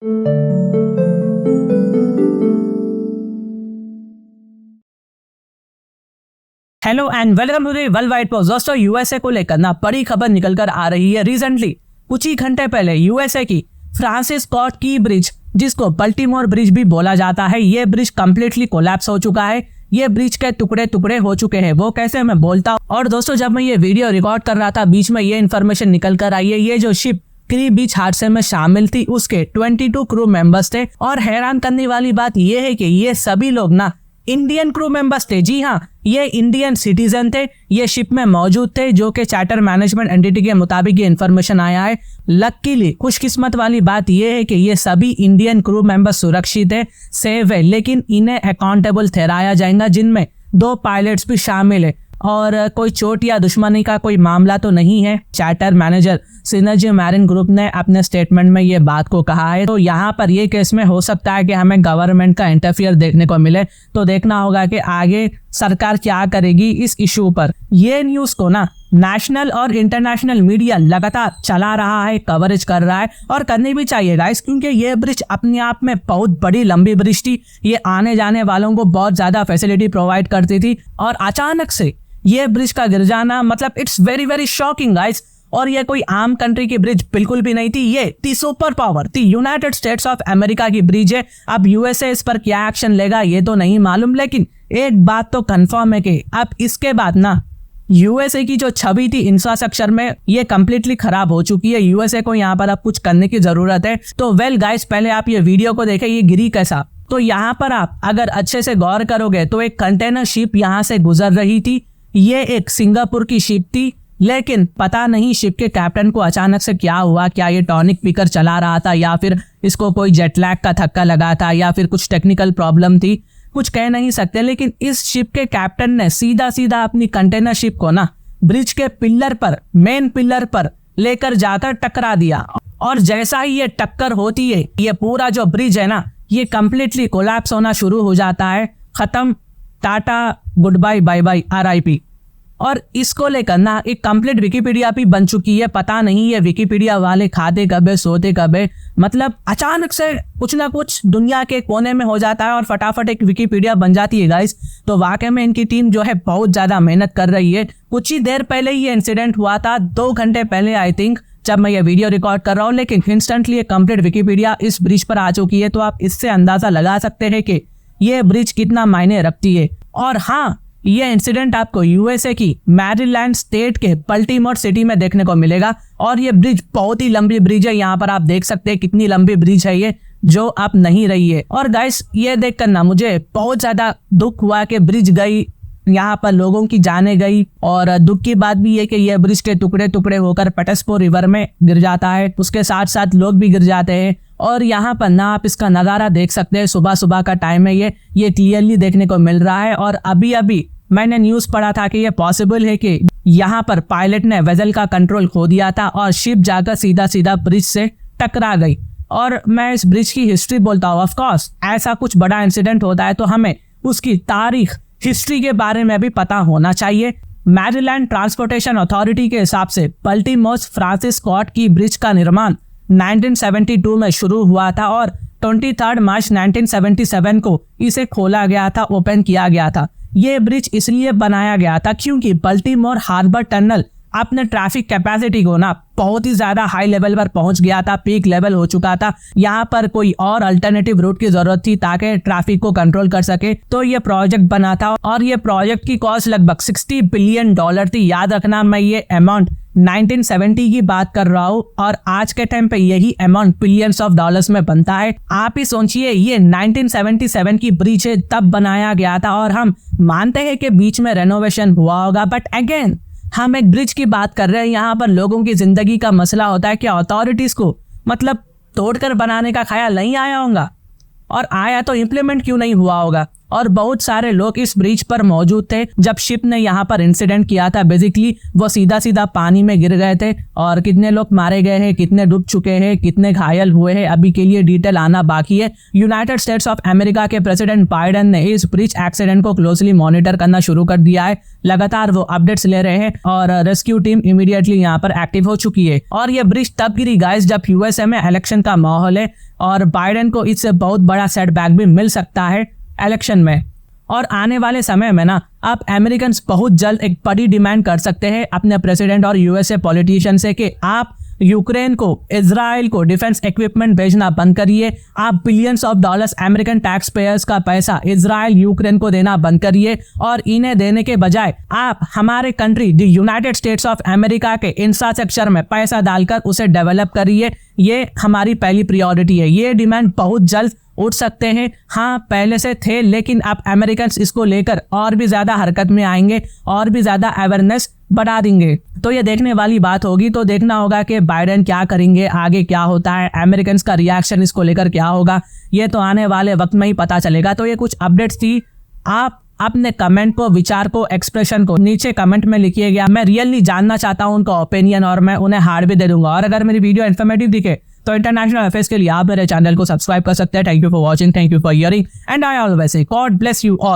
Hello and welcome to the world wide post. दोस्तों, USA को लेकर ना बड़ी खबर निकलकर आ रही है। रिसेंटली कुछ ही घंटे पहले यूएसए की फ्रांसिस स्कॉट की ब्रिज, जिसको बल्टीमोर ब्रिज भी बोला जाता है, ये ब्रिज कंप्लीटली कोलैप्स हो चुका है। ये ब्रिज के टुकड़े टुकड़े हो चुके हैं। वो कैसे, मैं बोलता हूँ। और दोस्तों, जब मैं ये वीडियो रिकॉर्ड कर रहा था, बीच में ये इन्फॉर्मेशन निकल कर आई है। ये जो शिप क्री बीच हादसे में शामिल थी, उसके 22 क्रू मेंबर्स थे। और हैरान करने वाली बात ये है कि ये सभी लोग ना इंडियन क्रू मेंबर्स थे। जी हाँ, ये इंडियन सिटीजन थे। ये शिप में मौजूद थे, जो कि चार्टर मैनेजमेंट एंटिटी के मुताबिक ये इन्फॉर्मेशन आया है। लकीली खुशकिस्मत वाली बात ये है कि ये सभी इंडियन क्रू मेंबर्स सुरक्षित है, सेफ है, लेकिन इन्हें अकाउंटेबल ठहराया जाएगा, जिनमें 2 पायलट्स भी शामिल है। और कोई चोट या दुश्मनी का कोई मामला तो नहीं है। Charter manager synergy marine group ने अपने स्टेटमेंट में ये बात को कहा है। तो यहाँ पर ये केस में हो सकता है कि हमें गवर्नमेंट का इंटरफियर देखने को मिले। तो देखना होगा कि आगे सरकार क्या करेगी इस इशू पर। ये न्यूज को ना नेशनल और इंटरनेशनल मीडिया लगातार चला रहा है, कवरेज कर रहा है, और करनी भी चाहिए गाइस, क्योंकि ये ब्रिज अपने आप में बहुत बड़ी लंबी ब्रिज थी। ये आने जाने वालों को बहुत ज्यादा फैसिलिटी प्रोवाइड करती थी, और अचानक से ये ब्रिज का गिर जाना, मतलब it's very very shocking guys. और ये कोई आम कंट्री की ब्रिज बिल्कुल भी नहीं थी। ये दी सुपर पावर थी, यूनाइटेड स्टेट्स ऑफ अमेरिका की ब्रिज है। अब यूएसए इस पर क्या एक्शन लेगा ये तो नहीं मालूम, लेकिन एक बात तो कंफर्म है कि अब इसके बाद ना यूएसए की जो छवि थी इंफ्रास्ट्रक्चर में, ये कंप्लीटली खराब हो चुकी है। यूएसए को यहाँ पर अब कुछ करने की जरूरत है। तो वेल गाइस, पहले आप ये वीडियो को देखें, ये गिरी कैसा। तो यहाँ पर आप अगर अच्छे से गौर करोगे तो एक कंटेनर शिप यहाँ से गुजर रही थी। ये एक सिंगापुर की शिप थी, लेकिन पता नहीं शिप के कैप्टन को अचानक से क्या हुआ। क्या ये टॉनिक पीकर चला रहा था, या फिर इसको कोई जेट लैग का धक्का लगा था, या फिर कुछ टेक्निकल प्रॉब्लम थी, कुछ कह नहीं सकते। लेकिन इस शिप के कैप्टन ने सीधा सीधा अपनी कंटेनर शिप को ना ब्रिज के पिलर पर, मेन पिलर पर लेकर जाकर टकरा दिया। और जैसा ही ये टक्कर होती है, ये पूरा जो ब्रिज है ना, ये कंप्लीटली कोलैप्स होना शुरू हो जाता है। खत्म, tata, good bye, bye bye, RIP। और इसको लेकर ना एक कंप्लीट विकिपीडिया भी बन चुकी है। पता नहीं ये विकिपीडिया वाले खाते कब है, सोते कब है। मतलब अचानक से कुछ ना कुछ दुनिया के कोने में हो जाता है और फटाफट एक विकिपीडिया बन जाती है गाइस। तो वाकई में इनकी टीम जो है बहुत ज्यादा मेहनत कर रही है। कुछ ही देर पहले ये इंसिडेंट हुआ था, 2 घंटे पहले आई थिंक, जब मैं ये वीडियो रिकॉर्ड कर रहा हूँ, लेकिन इंस्टेंटली एक कंप्लीट विकिपीडिया इस ब्रिज पर आ चुकी है। तो आप इससे अंदाजा लगा सकते हैं कि ये ब्रिज कितना मायने रखती है। और हाँ, ये इंसिडेंट आपको यूएसए की मैरीलैंड स्टेट के बल्टीमोर सिटी में देखने को मिलेगा। और ये ब्रिज बहुत ही लंबी ब्रिज है। यहाँ पर आप देख सकते हैं कितनी लंबी ब्रिज है ये, जो अब नहीं रही है। और गाइस, ये देखकर ना मुझे बहुत ज्यादा दुख हुआ कि ब्रिज गई, यहाँ पर लोगों की जाने गई। और दुख की बात भी है कि ये ब्रिज के टुकड़े टुकड़े होकर पेटेस्पो रिवर में गिर जाता है। उसके साथ साथ लोग भी गिर जाते हैं। और यहाँ पर ना आप इसका नज़ारा देख सकते हैं, सुबह सुबह का टाइम है, ये क्लियरली देखने को मिल रहा है। और अभी अभी मैंने न्यूज़ पढ़ा था कि ये पॉसिबल है कि यहाँ पर पायलट ने वेसल का कंट्रोल खो दिया था और शिप जाकर सीधा सीधा ब्रिज से टकरा गई। और मैं इस ब्रिज की हिस्ट्री बोलता हूँ। ऑफ कोर्स ऐसा कुछ बड़ा इंसिडेंट होता है तो हमें उसकी तारीख, हिस्ट्री के बारे में भी पता होना चाहिए। मैरीलैंड ट्रांसपोर्टेशन अथॉरिटी के हिसाब से बल्टीमोर फ्रांसिस स्कॉट की ब्रिज का निर्माण 1972 में शुरू हुआ था और 23 मार्च 1977 को इसे खोला गया था, ओपन किया गया था। ये ब्रिज इसलिए बनाया गया था क्योंकि बल्टीमोर हार्बर टनल अपने ट्रैफिक कैपेसिटी को ना बहुत ही ज्यादा हाई लेवल पर पहुंच गया था, पीक लेवल हो चुका था। यहाँ पर कोई और अल्टरनेटिव रूट की जरूरत थी ताकि ट्रैफिक को कंट्रोल कर सके। तो ये प्रोजेक्ट बना था और ये प्रोजेक्ट की कॉस्ट लगभग $60 बिलियन थी। याद रखना, मैं ये अमाउंट 1970 की बात कर रहा हूँ और आज के टाइम पे यही अमाउंट बिलियंस ऑफ डॉलर्स में बनता है। आप ही सोचिए, ये 1977 की ब्रिज है, तब बनाया गया था। और हम मानते हैं कि बीच में रेनोवेशन हुआ होगा, बट अगेन हम एक ब्रिज की बात कर रहे हैं। यहाँ पर लोगों की जिंदगी का मसला होता है कि अथॉरिटीज को मतलब तोड़कर बनाने का ख्याल नहीं आया होगा, और आया तो इम्प्लीमेंट क्यों नहीं हुआ होगा। और बहुत सारे लोग इस ब्रिज पर मौजूद थे जब शिप ने यहाँ पर इंसिडेंट किया था। बेसिकली वो सीधा सीधा पानी में गिर गए थे और कितने लोग मारे गए हैं, कितने डूब चुके हैं, कितने घायल हुए हैं, अभी के लिए डिटेल आना बाकी है। यूनाइटेड स्टेट्स ऑफ अमेरिका के प्रेसिडेंट बाइडेन ने इस ब्रिज एक्सीडेंट को क्लोजली मॉनिटर करना शुरू कर दिया है। लगातार वो अपडेट्स ले रहे हैं और रेस्क्यू टीम इमीडिएटली यहाँ पर एक्टिव हो चुकी है। और ये ब्रिज तब गिरी गाइस जब यूएसए में इलेक्शन का माहौल है और बाइडेन को इससे बहुत बड़ा सेटबैक भी मिल सकता है इलेक्शन में। और आने वाले समय में ना अब अमेरिकन बहुत जल्द एक बड़ी डिमांड कर सकते हैं अपने प्रेसिडेंट और यूएसए पॉलिटिशियन से कि आप यूक्रेन को, इजराइल को डिफेंस इक्विपमेंट भेजना बंद करिए। आप billions of dollars American tax payers का पैसा इजराइल, यूक्रेन को देना बंद करिए और इन्हें देने के बजाय आप हमारे country the United states of America के इंफ्रास्ट्रक्चर में पैसा डालकर उसे डेवलप करिए। ये हमारी पहली प्रायोरिटी है। ये डिमांड बहुत जल्द उठ सकते हैं। हाँ, पहले से थे, लेकिन अब अमेरिकन इसको लेकर और भी ज्यादा हरकत में आएंगे और भी ज्यादा अवेयरनेस बढ़ा देंगे। तो ये देखने वाली बात होगी। तो देखना होगा कि बाइडेन क्या करेंगे, आगे क्या होता है, अमेरिकन का रिएक्शन इसको लेकर क्या होगा, ये तो आने वाले वक्त में ही पता चलेगा। तो ये कुछ अपडेट्स थी। आप अपने कमेंट को, विचार को, एक्सप्रेशन को नीचे कमेंट में लिखिए गया। मैं रियली जानना चाहता हूँ उनका ओपिनियन और मैं उन्हें हार्ड भी दे दूंगा। और अगर मेरी वीडियो इन्फॉर्मेटिव दिखे तो इंटरनेशनल अफेयर्स के लिए आप मेरे चैनल को सब्सक्राइब कर सकते हैं। Thank you for watching, thank you for hearing and I always say God bless you all.